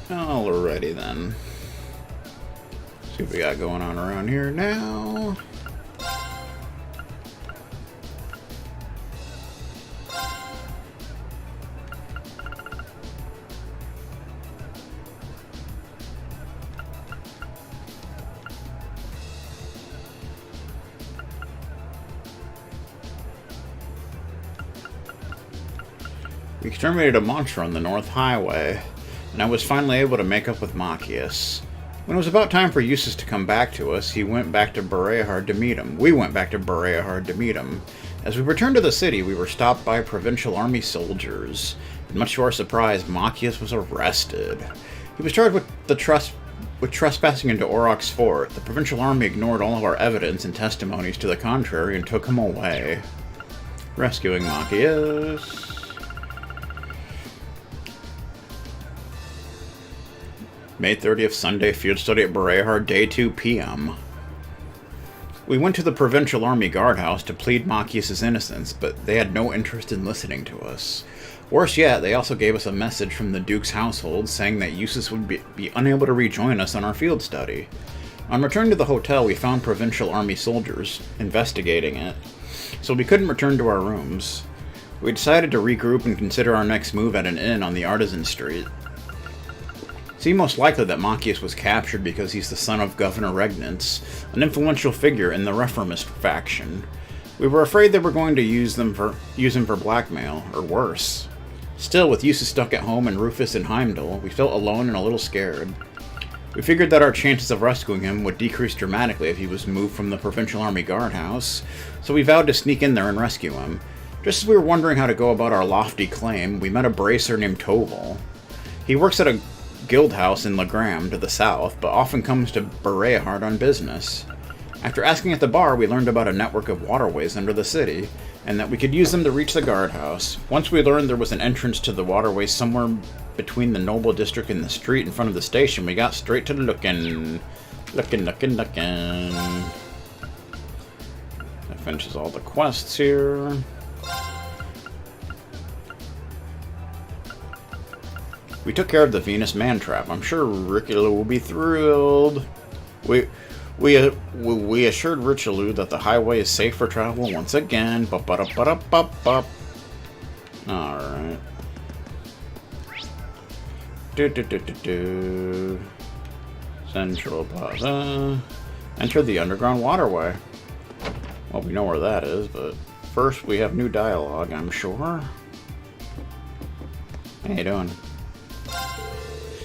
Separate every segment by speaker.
Speaker 1: Alrighty then. See what we got going on around here now. We exterminated a monster on the North Highway, and I was finally able to make up with Machias. When it was about time for Eustace to come back to us, he went back to Bareahard to meet him. We went back to Bareahard to meet him. As we returned to the city, we were stopped by provincial army soldiers. And much to our surprise, Machias was arrested. He was charged with trespassing into Auroch's fort. The provincial army ignored all of our evidence and testimonies to the contrary and took him away. Rescuing Machias. May 30th, Sunday, field study at Bareahard, day 2 p.m. We went to the Provincial Army Guardhouse to plead Machias' innocence, but they had no interest in listening to us. Worse yet, they also gave us a message from the Duke's household saying that Eustace would be unable to rejoin us on our field study. On return to the hotel, we found Provincial Army soldiers investigating it, so we couldn't return to our rooms. We decided to regroup and consider our next move at an inn on the Artisan Street. It seemed most likely that Machias was captured because he's the son of Governor Regnance, an influential figure in the Reformist faction. We were afraid they were going to use him for blackmail, or worse. Still, with Eustace stuck at home and Rufus in Heimdall, we felt alone and a little scared. We figured that our chances of rescuing him would decrease dramatically if he was moved from the Provincial Army Guardhouse, so we vowed to sneak in there and rescue him. Just as we were wondering how to go about our lofty claim, we met a bracer named Toval. He works at a guild house in Legram to the south, but often comes to Bareahard on business. After asking at the bar, we learned about a network of waterways under the city, and that we could use them to reach the guardhouse. Once we learned there was an entrance to the waterway somewhere between the Noble District and the street in front of the station, we got straight to looking. That finishes all the quests here. We took care of the Venus Mantrap. I'm sure Richelieu will be thrilled. We assured Richelieu that the highway is safe for travel once again. Alright. Central Plaza. Enter the underground waterway. Well, we know where that is, but first we have new dialogue, I'm sure. How you doing?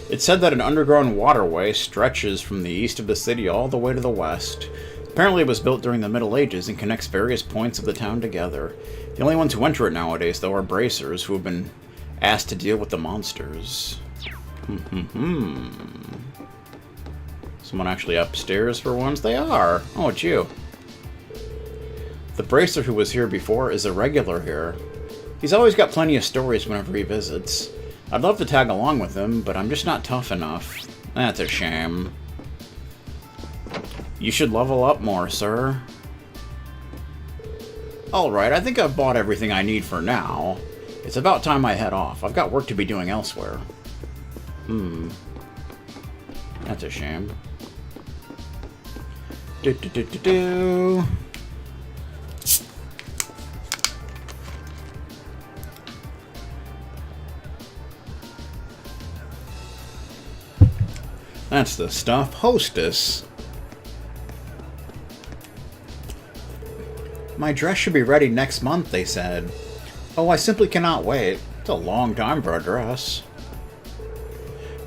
Speaker 1: It's said that an underground waterway stretches from the east of the city all the way to the west. Apparently it was built during the Middle Ages and connects various points of the town together. The only ones who enter it nowadays, though, are bracers, who have been asked to deal with the monsters. Someone actually upstairs for once? They are! Oh, it's you. The bracer who was here before is a regular here. He's always got plenty of stories whenever he visits. I'd love to tag along with him, but I'm just not tough enough. That's a shame. You should level up more, sir. Alright, I think I've bought everything I need for now. It's about time I head off. I've got work to be doing elsewhere. That's a shame. That's the stuff. Hostess. My dress should be ready next month, they said. Oh, I simply cannot wait. It's a long time for a dress.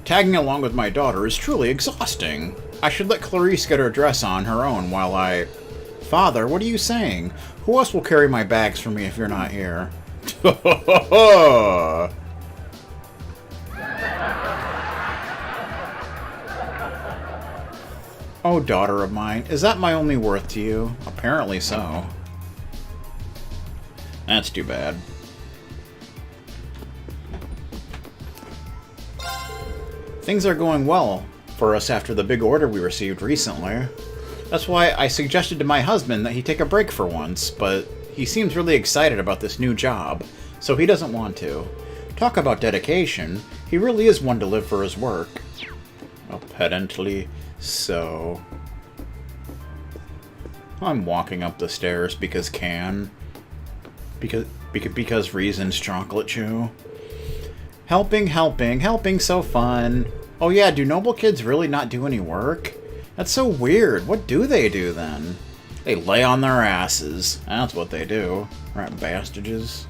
Speaker 1: Tagging along with my daughter is truly exhausting. I should let Clarice get her dress on her own while I... Father, what are you saying? Who else will carry my bags for me if you're not here? Oh, daughter of mine, is that my only worth to you? Apparently so. That's too bad. Things are going well for us after the big order we received recently. That's why I suggested to my husband that he take a break for once, but he seems really excited about this new job, so he doesn't want to. Talk about dedication. He really is one to live for his work. Oh, pedantly so. I'm walking up the stairs because because reasons, Chocolate Chew. Helping, so fun. Oh yeah, do noble kids really not do any work? That's so weird. What do they do then? They lay on their asses. That's what they do. Rat bastards.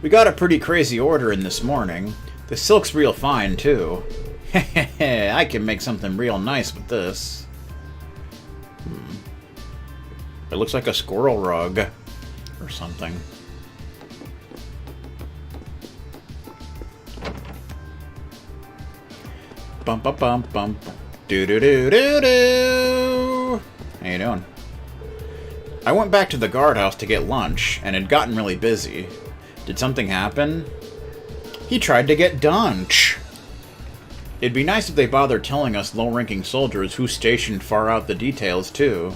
Speaker 1: We got a pretty crazy order in this morning. The silk's real fine, too. Hehehe, I can make something real nice with this. It looks like a squirrel rug. Or something. Bump, bump, bump, bump. Do-do-do-do-do! How you doing? I went back to the guardhouse to get lunch, and had gotten really busy. Did something happen? He tried to get Dunch. It'd be nice if they bothered telling us low-ranking soldiers who's stationed far out the details, too.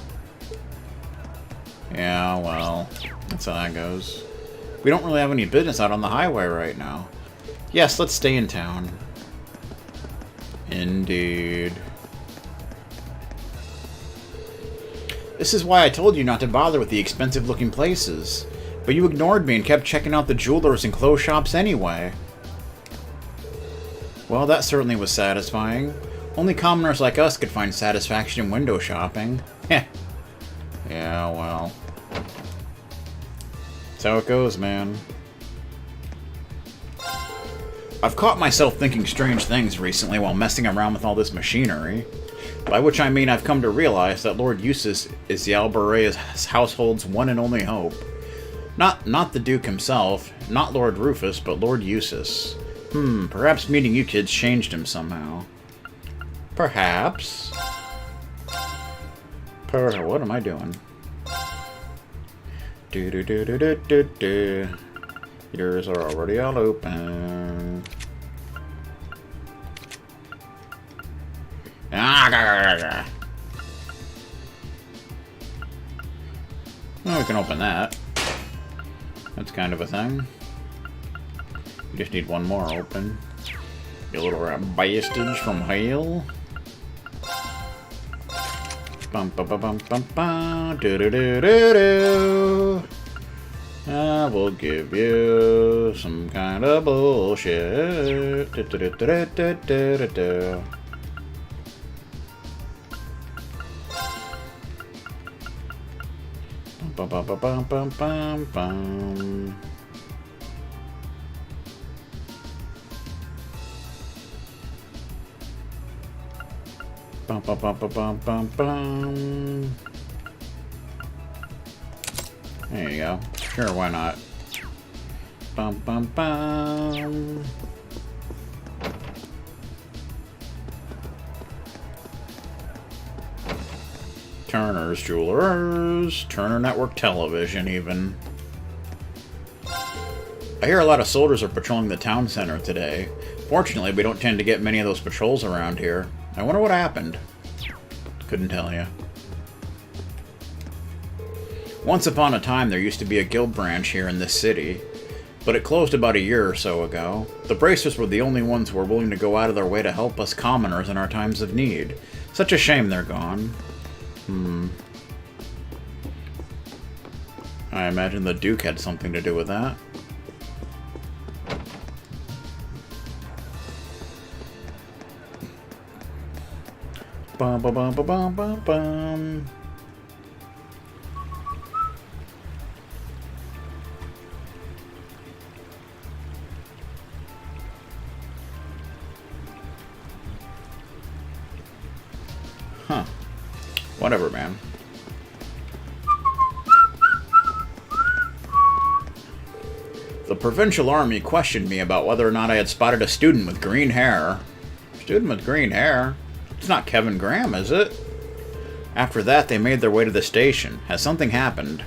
Speaker 1: Yeah, well, that's how that goes. We don't really have any business out on the highway right now. Yes, let's stay in town. Indeed. This is why I told you not to bother with the expensive-looking places. But you ignored me and kept checking out the jewelers and clothes shops anyway. Well, that certainly was satisfying. Only commoners like us could find satisfaction in window shopping. Heh. Yeah, well. That's how it goes, man. I've caught myself thinking strange things recently while messing around with all this machinery. By which I mean I've come to realize that Lord Eustace is the Albarea's household's one and only hope. Not the Duke himself, not Lord Rufus, but Lord Eustace. Perhaps meeting you kids changed him somehow. Perhaps. What am I doing? Do. Yours are already all open. Oh, we can open that. That's kind of a thing. We just need one more open. You little bastards from hell. Bum bum bum bum bum bum. Do do do do do. I will give you some kind of bullshit. Do do do do do do do do. Bum bum bum bum bum bum bum. Bum bum bum bum bum bum bum. There you go. Sure, why not? Bum bum bum. Turner's Jewelers, Turner Network Television, even. I hear a lot of soldiers are patrolling the town center today. Fortunately, we don't tend to get many of those patrols around here. I wonder what happened. Couldn't tell you. Once upon a time, there used to be a guild branch here in this city, but it closed about a year or so ago. The Bracers were the only ones who were willing to go out of their way to help us commoners in our times of need. Such a shame they're gone. I imagine the Duke had something to do with that. Bum bum bum bum bum bum bum. Huh. Whatever, man. The Provincial Army questioned me about whether or not I had spotted a student with green hair. Student with green hair? It's not Kevin Graham, is it? After that, they made their way to the station. Has something happened?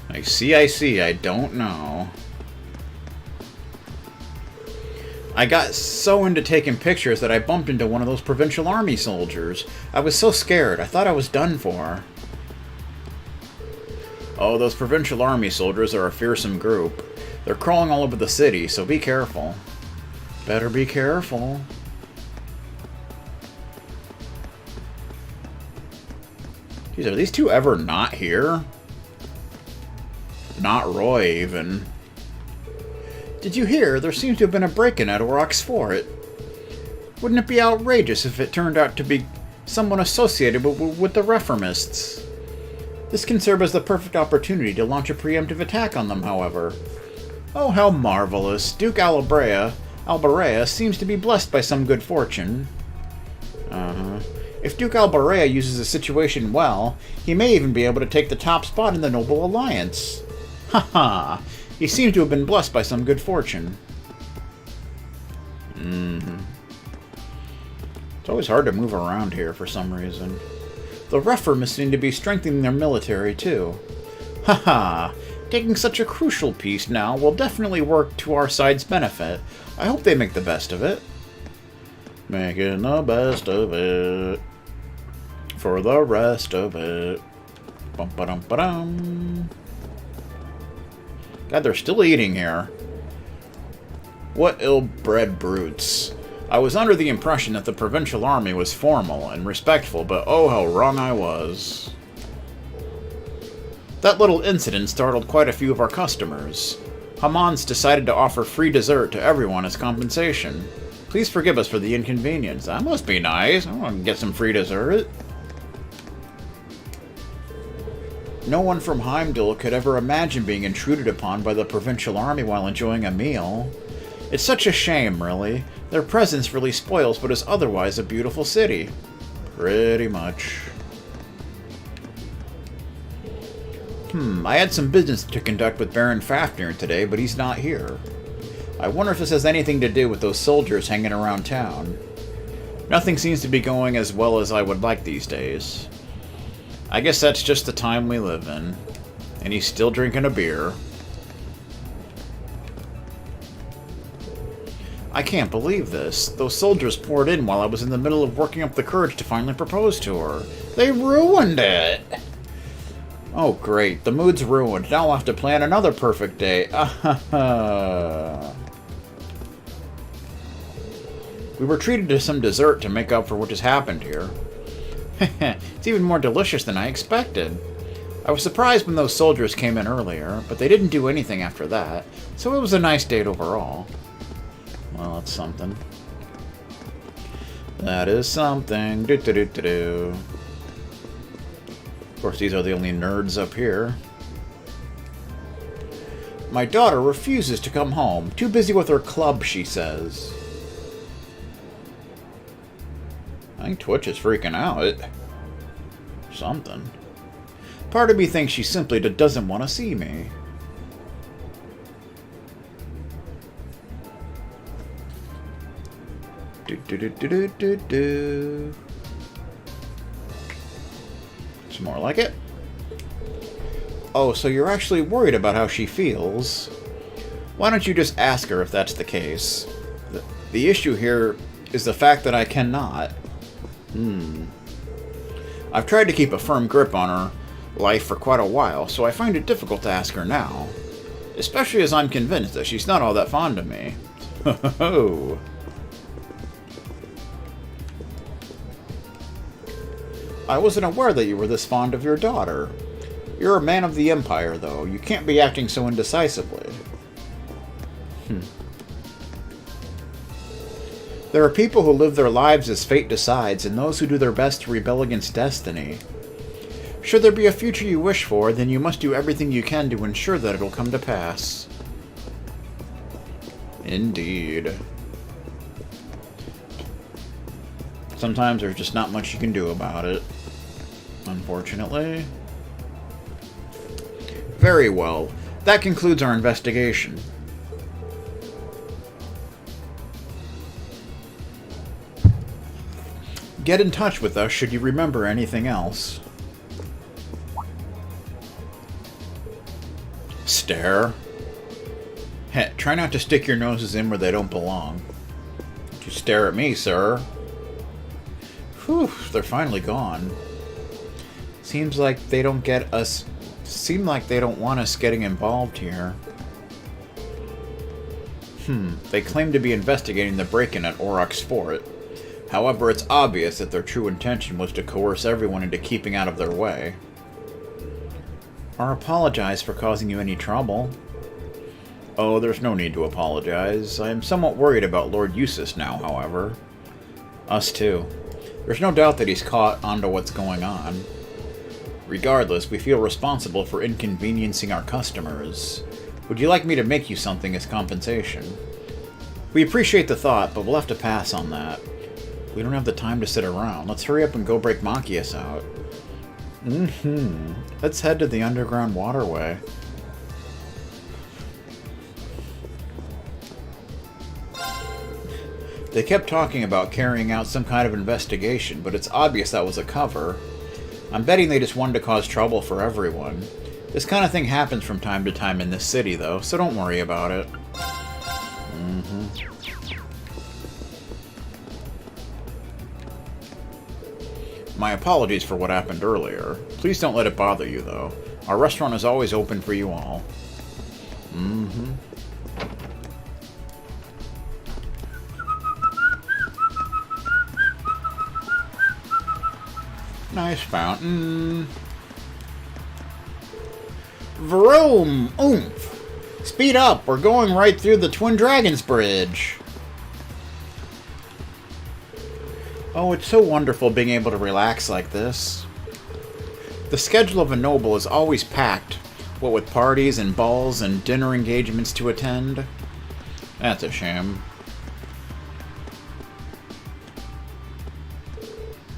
Speaker 1: I see, I don't know. I got so into taking pictures that I bumped into one of those Provincial Army soldiers. I was so scared. I thought I was done for. Oh, those Provincial Army soldiers are a fearsome group. They're crawling all over the city, so be careful. Better be careful. Geez, are these two ever not here? Not Roy, even. Did you hear? There seems to have been a break-in at Aurochs Fort. Wouldn't it be outrageous if it turned out to be someone associated with the Reformists? This can serve as the perfect opportunity to launch a preemptive attack on them, however. Oh, how marvelous. Duke Albarea seems to be blessed by some good fortune. If Duke Albarea uses the situation well, he may even be able to take the top spot in the Noble Alliance. Haha, he seems to have been blessed by some good fortune. It's always hard to move around here for some reason. The Reformists seem to be strengthening their military, too. Haha, taking such a crucial piece now will definitely work to our side's benefit. I hope they make the best of it. Making the best of it. For the rest of it. Bum-ba-dum-ba-dum. God, they're still eating here. What ill-bred brutes. I was under the impression that the provincial army was formal and respectful, but oh how wrong I was. That little incident startled quite a few of our customers. Hamon's decided to offer free dessert to everyone as compensation. Please forgive us for the inconvenience. That must be nice. I want to get some free dessert. No one from Heimdall could ever imagine being intruded upon by the provincial army while enjoying a meal. It's such a shame, really. Their presence really spoils what is otherwise a beautiful city. Pretty much. I had some business to conduct with Baron Fafnir today, but he's not here. I wonder if this has anything to do with those soldiers hanging around town. Nothing seems to be going as well as I would like these days. I guess that's just the time we live in. And he's still drinking a beer. I can't believe this. Those soldiers poured in while I was in the middle of working up the courage to finally propose to her. They ruined it! Oh great, the mood's ruined. Now I'll have to plan another perfect day. We were treated to some dessert to make up for what has happened here. It's even more delicious than I expected. I was surprised when those soldiers came in earlier, but they didn't do anything after that, so it was a nice date overall. Well, that's something. That is something. Do-do-do-do-do. Of course, these are the only nerds up here. My daughter refuses to come home. Too busy with her club, she says. I think Twitch is freaking out. Something. Part of me thinks she simply doesn't want to see me. Do-do-do-do-do-do. It's more like it. Oh, so you're actually worried about how she feels. Why don't you just ask her if that's the case? The issue here is the fact that I cannot. I've tried to keep a firm grip on her life for quite a while, so I find it difficult to ask her now. Especially as I'm convinced that she's not all that fond of me. Ho-ho-ho. I wasn't aware that you were this fond of your daughter. You're a man of the Empire, though. You can't be acting so indecisively. There are people who live their lives as fate decides, and those who do their best to rebel against destiny. Should there be a future you wish for, then you must do everything you can to ensure that it'll come to pass. Indeed. Sometimes there's just not much you can do about it. Unfortunately. Very well. That concludes our investigation. Get in touch with us should you remember anything else. Stare. Heh, try not to stick your noses in where they don't belong. Don't you stare at me, sir. Whew, they're finally gone. Seems like they don't want us getting involved here. They claim to be investigating the break-in at Aurochs Fort. However, it's obvious that their true intention was to coerce everyone into keeping out of their way. Or apologize for causing you any trouble. Oh, there's no need to apologize. I am somewhat worried about Lord Eustace now, however. Us too. There's no doubt that he's caught onto what's going on. Regardless, we feel responsible for inconveniencing our customers. Would you like me to make you something as compensation? We appreciate the thought, but we'll have to pass on that. We don't have the time to sit around. Let's hurry up and go break Machias out. Let's head to the underground waterway. They kept talking about carrying out some kind of investigation, but it's obvious that was a cover. I'm betting they just wanted to cause trouble for everyone. This kind of thing happens from time to time in this city, though, so don't worry about it. My apologies for what happened earlier. Please don't let it bother you, though. Our restaurant is always open for you all. Nice fountain. Vroom! Oomph! Speed up! We're going right through the Twin Dragons Bridge! Oh, it's so wonderful being able to relax like this. The schedule of a noble is always packed, what with parties and balls and dinner engagements to attend. That's a shame.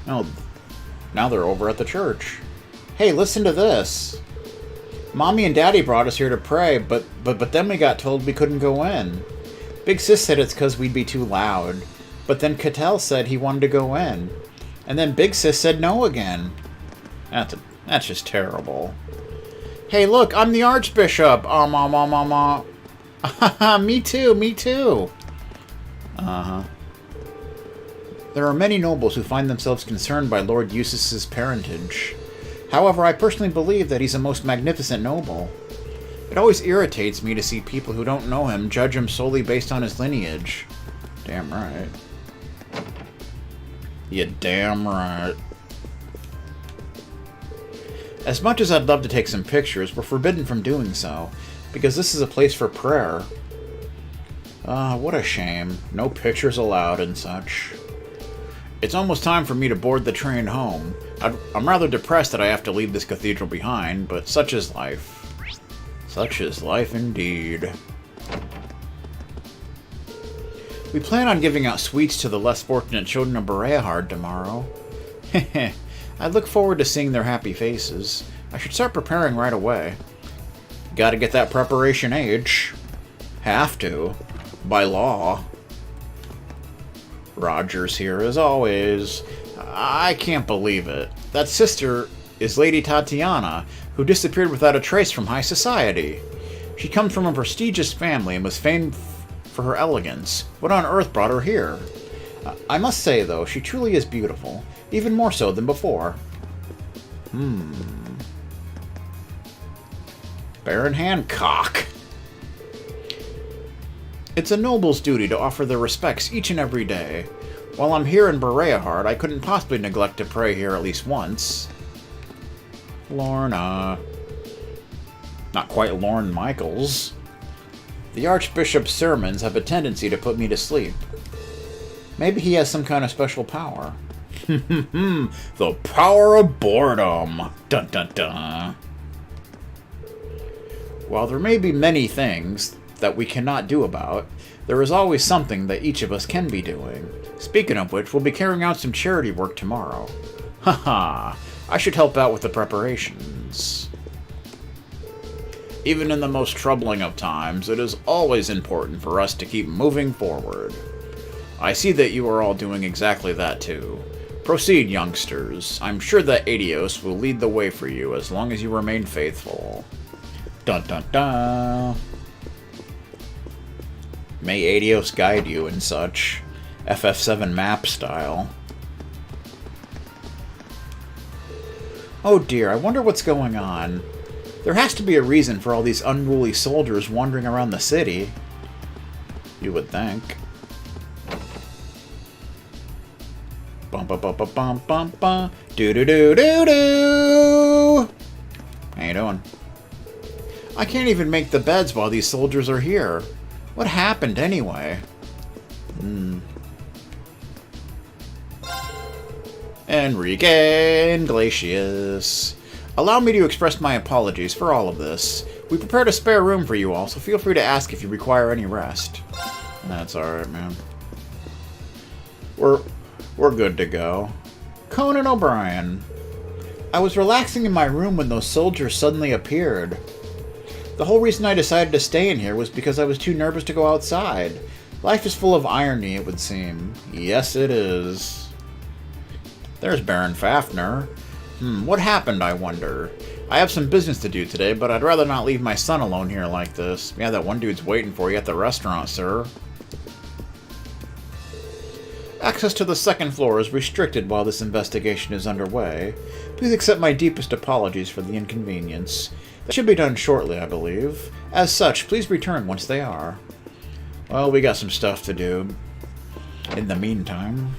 Speaker 1: Oh, now they're over at the church. Hey, listen to this. Mommy and Daddy brought us here to pray, but then we got told we couldn't go in. Big Sis said it's because we'd be too loud. But then Cattell said he wanted to go in. And then Big Sis said no again. That's just terrible. Hey, look, I'm the Archbishop. Me too, me too. There are many nobles who find themselves concerned by Lord Eustace's parentage. However, I personally believe that he's a most magnificent noble. It always irritates me to see people who don't know him judge him solely based on his lineage. Damn right. You damn right. As much as I'd love to take some pictures, we're forbidden from doing so, because this is a place for prayer. What a shame. No pictures allowed and such. It's almost time for me to board the train home. I'm rather depressed that I have to leave this cathedral behind, but such is life. Such is life indeed. We plan on giving out sweets to the less fortunate children of Bareahard tomorrow. I look forward to seeing their happy faces. I should start preparing right away. Gotta get that preparation age. Have to. By law. Roger's here as always. I can't believe it. That sister is Lady Tatiana, who disappeared without a trace from high society. She comes from a prestigious family and was famed for her elegance. What on earth brought her here? I must say, though, she truly is beautiful. Even more so than before. Baron Hancock. It's a noble's duty to offer their respects each and every day. While I'm here in Bareahard, I couldn't possibly neglect to pray here at least once. Lorna. Not quite Lorne Michaels. The Archbishop's sermons have a tendency to put me to sleep. Maybe he has some kind of special power. The power of boredom. Dun dun dun. While there may be many things that we cannot do about, there is always something that each of us can be doing. Speaking of which, we'll be carrying out some charity work tomorrow. Haha, I should help out with the preparations. Even in the most troubling of times, it is always important for us to keep moving forward. I see that you are all doing exactly that too. Proceed, youngsters. I'm sure that Adios will lead the way for you as long as you remain faithful. Dun dun dun. May Adios guide you and such. FF7 map style. Oh dear, I wonder what's going on. There has to be a reason for all these unruly soldiers wandering around the city. You would think. Bum bum bum bum bum bum bum. Do do do do do. How you doing? I can't even make the beds while these soldiers are here. What happened anyway? Enrique Iglesias. Allow me to express my apologies for all of this. We prepared a spare room for you all, so feel free to ask if you require any rest. That's alright, man. We're good to go. Conan O'Brien. I was relaxing in my room when those soldiers suddenly appeared. The whole reason I decided to stay in here was because I was too nervous to go outside. Life is full of irony, it would seem. Yes, it is. There's Baron Fafner. What happened, I wonder? I have some business to do today, but I'd rather not leave my son alone here like this. Yeah, that one dude's waiting for you at the restaurant, sir. Access to the second floor is restricted while this investigation is underway. Please accept my deepest apologies for the inconvenience. That should be done shortly, I believe. As such, please return once they are. Well, we got some stuff to do. In the meantime...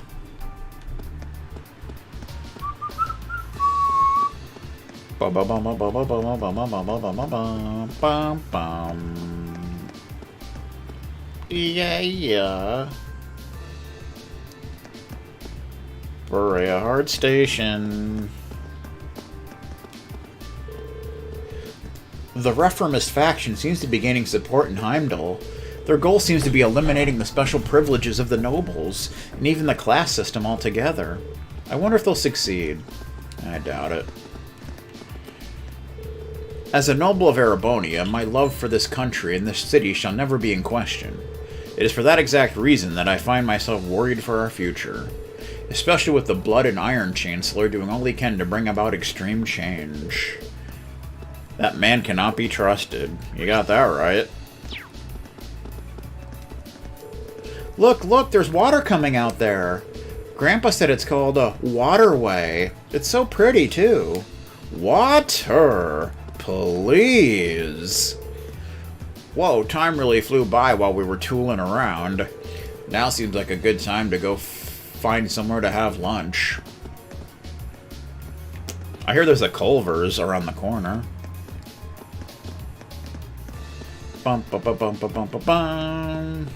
Speaker 1: Yeah. Bareahard Station. The reformist faction seems to be gaining support in Heimdall. Their goal seems to be eliminating the special privileges of the nobles, and even the class system altogether. I wonder if they'll succeed. I doubt it. As a noble of Erebonia, my love for this country and this city shall never be in question. It is for that exact reason that I find myself worried for our future. Especially with the Blood and Iron Chancellor doing all he can to bring about extreme change. That man cannot be trusted. You got that right. Look, there's water coming out there. Grandpa said it's called a waterway. It's so pretty, too. Water, please. Whoa, time really flew by while we were tooling around. Now seems like a good time to go find somewhere to have lunch. I hear there's a Culver's around the corner. Bum, bum, bum, bum, bum, bum, bum, bum.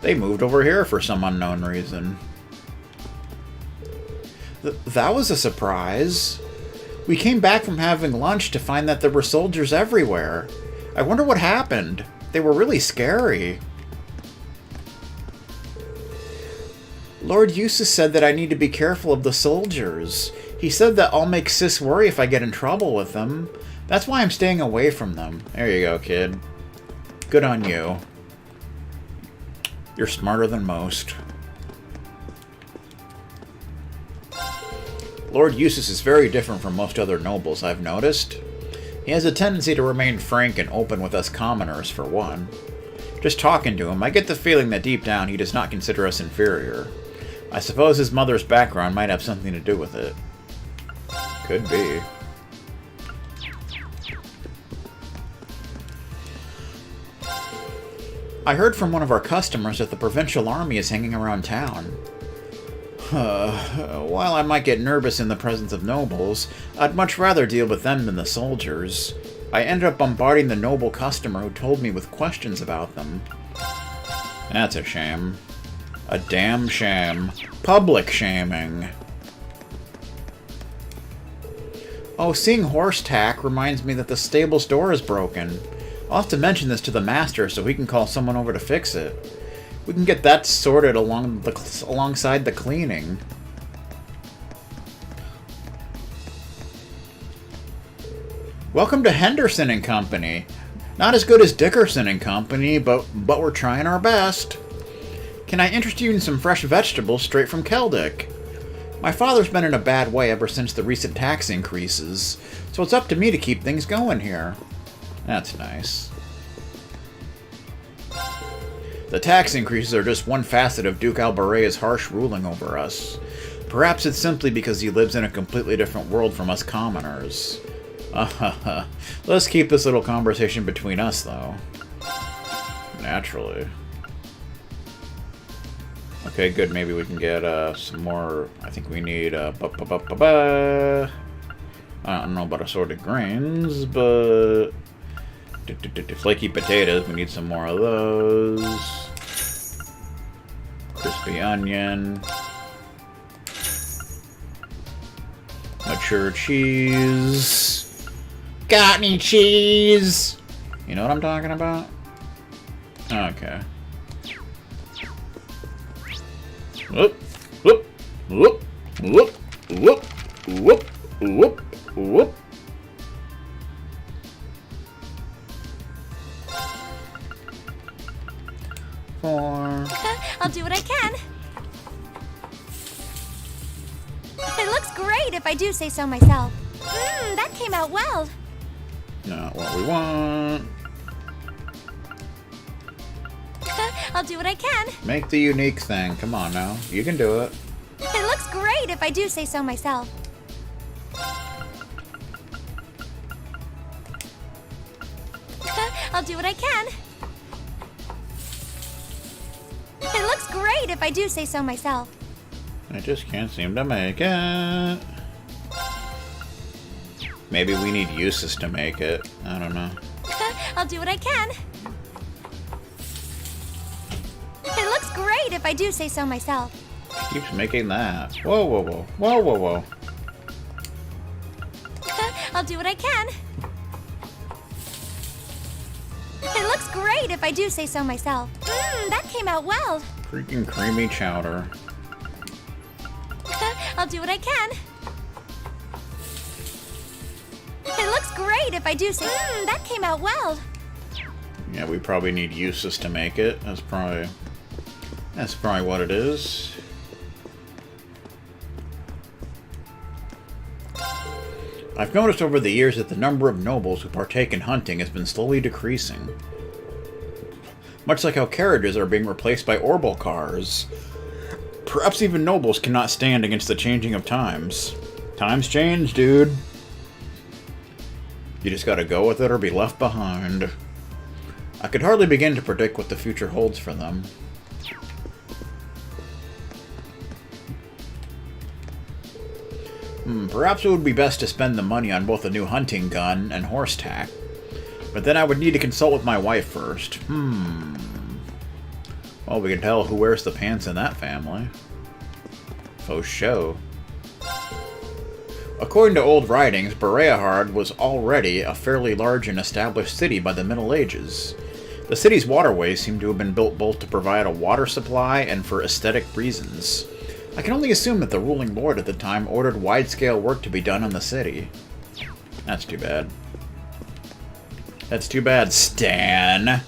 Speaker 1: They moved over here for some unknown reason. That was a surprise. We came back from having lunch to find that there were soldiers everywhere. I wonder what happened. They were really scary. Lord Eustace said that I need to be careful of the soldiers. He said that I'll make Sis worry if I get in trouble with them. That's why I'm staying away from them. There you go, kid. Good on you. You're smarter than most. Lord Eustace is very different from most other nobles, I've noticed. He has a tendency to remain frank and open with us commoners, for one. Just talking to him, I get the feeling that deep down he does not consider us inferior. I suppose his mother's background might have something to do with it. Could be. I heard from one of our customers that the provincial army is hanging around town. While I might get nervous in the presence of nobles, I'd much rather deal with them than the soldiers. I ended up bombarding the noble customer who told me with questions about them. That's a shame. A damn shame. Public shaming. Oh, seeing horse tack reminds me that the stable's door is broken. I'll have to mention this to the master so he can call someone over to fix it. We can get that sorted alongside the cleaning. Welcome to Henderson and Company. Not as good as Dickerson and Company, but we're trying our best. Can I interest you in some fresh vegetables straight from Keldick? My father's been in a bad way ever since the recent tax increases, so it's up to me to keep things going here. That's nice. The tax increases are just one facet of Duke Albarea's harsh ruling over us. Perhaps it's simply because he lives in a completely different world from us commoners. Let's keep this little conversation between us, though. Naturally. Okay, good. Maybe we can get some more. I think we need I don't know about assorted grains, but flaky potatoes. We need some more of those. Crispy onion. Mature cheese. Got any cheese? You know what I'm talking about? Okay. Whoop, whoop, whoop, whoop, whoop, whoop, whoop, whoop. Four.
Speaker 2: I'll do what I can. It looks great if I do say so myself. That came out well.
Speaker 1: Not what we want.
Speaker 2: I'll do what I can.
Speaker 1: Make the unique thing. Come on now. You can do it.
Speaker 2: It looks great if I do say so myself. I'll do what I can. It looks great if I do say so myself.
Speaker 1: I just can't seem to make it. Maybe we need uses to make it. I don't know.
Speaker 2: I'll do what I can. It looks great if I do say so myself.
Speaker 1: Keeps making that. Whoa, whoa, whoa. Whoa, whoa, whoa.
Speaker 2: I'll do what I can. It looks great if I do say so myself. That came out well.
Speaker 1: Freaking creamy chowder.
Speaker 2: I'll do what I can. It looks great if I do say. That came out well.
Speaker 1: Yeah, we probably need uses to make it. That's probably what it is. I've noticed over the years that the number of nobles who partake in hunting has been slowly decreasing. Much like how carriages are being replaced by orbital cars. Perhaps even nobles cannot stand against the changing of times. Times change, dude. You just gotta go with it or be left behind. I could hardly begin to predict what the future holds for them. Perhaps it would be best to spend the money on both a new hunting gun and horse tack. But then I would need to consult with my wife first. Well, we can tell who wears the pants in that family. Faux show. According to old writings, Bareahard was already a fairly large and established city by the Middle Ages. The city's waterways seem to have been built both to provide a water supply and for aesthetic reasons. I can only assume that the ruling lord at the time ordered wide-scale work to be done in the city. That's too bad. That's too bad, Stan.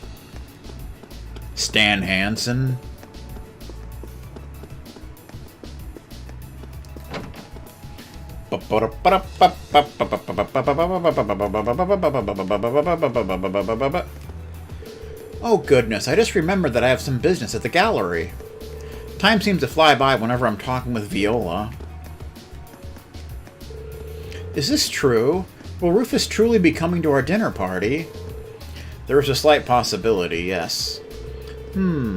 Speaker 1: Stan Hansen. Oh goodness, I just remembered that I have some business at the gallery. Time seems to fly by whenever I'm talking with Viola. Is this true? Will Rufus truly be coming to our dinner party? There is a slight possibility, yes.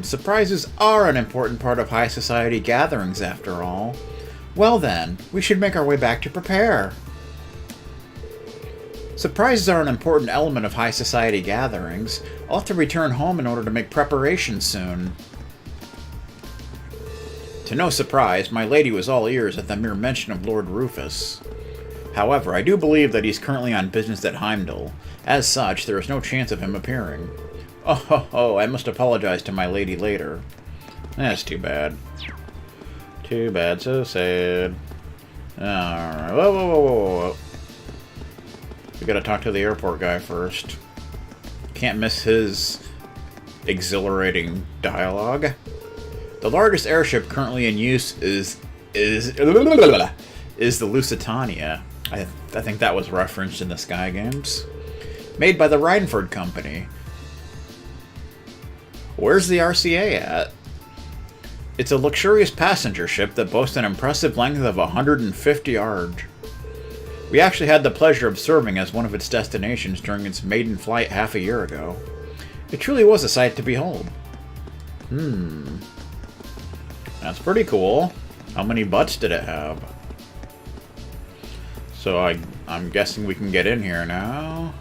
Speaker 1: Surprises are an important part of high society gatherings, after all. Well then, we should make our way back to prepare. Surprises are an important element of high society gatherings. I'll have to return home in order to make preparations soon. To no surprise, my lady was all ears at the mere mention of Lord Rufus. However, I do believe that he's currently on business at Heimdall. As such, there is no chance of him appearing. Oh, I must apologize to my lady later. That's too bad. Too bad, so sad. Alright, whoa. We gotta talk to the airport guy first. Can't miss his exhilarating dialogue. The largest airship currently in use is the Lusitania. I think that was referenced in the Sky Games. Made by the Rhineford Company. Where's the RCA at? It's a luxurious passenger ship that boasts an impressive length of 150 yards. We actually had the pleasure of serving as one of its destinations during its maiden flight half a year ago. It truly was a sight to behold. That's pretty cool. How many butts did it have? So I'm guessing we can get in here now.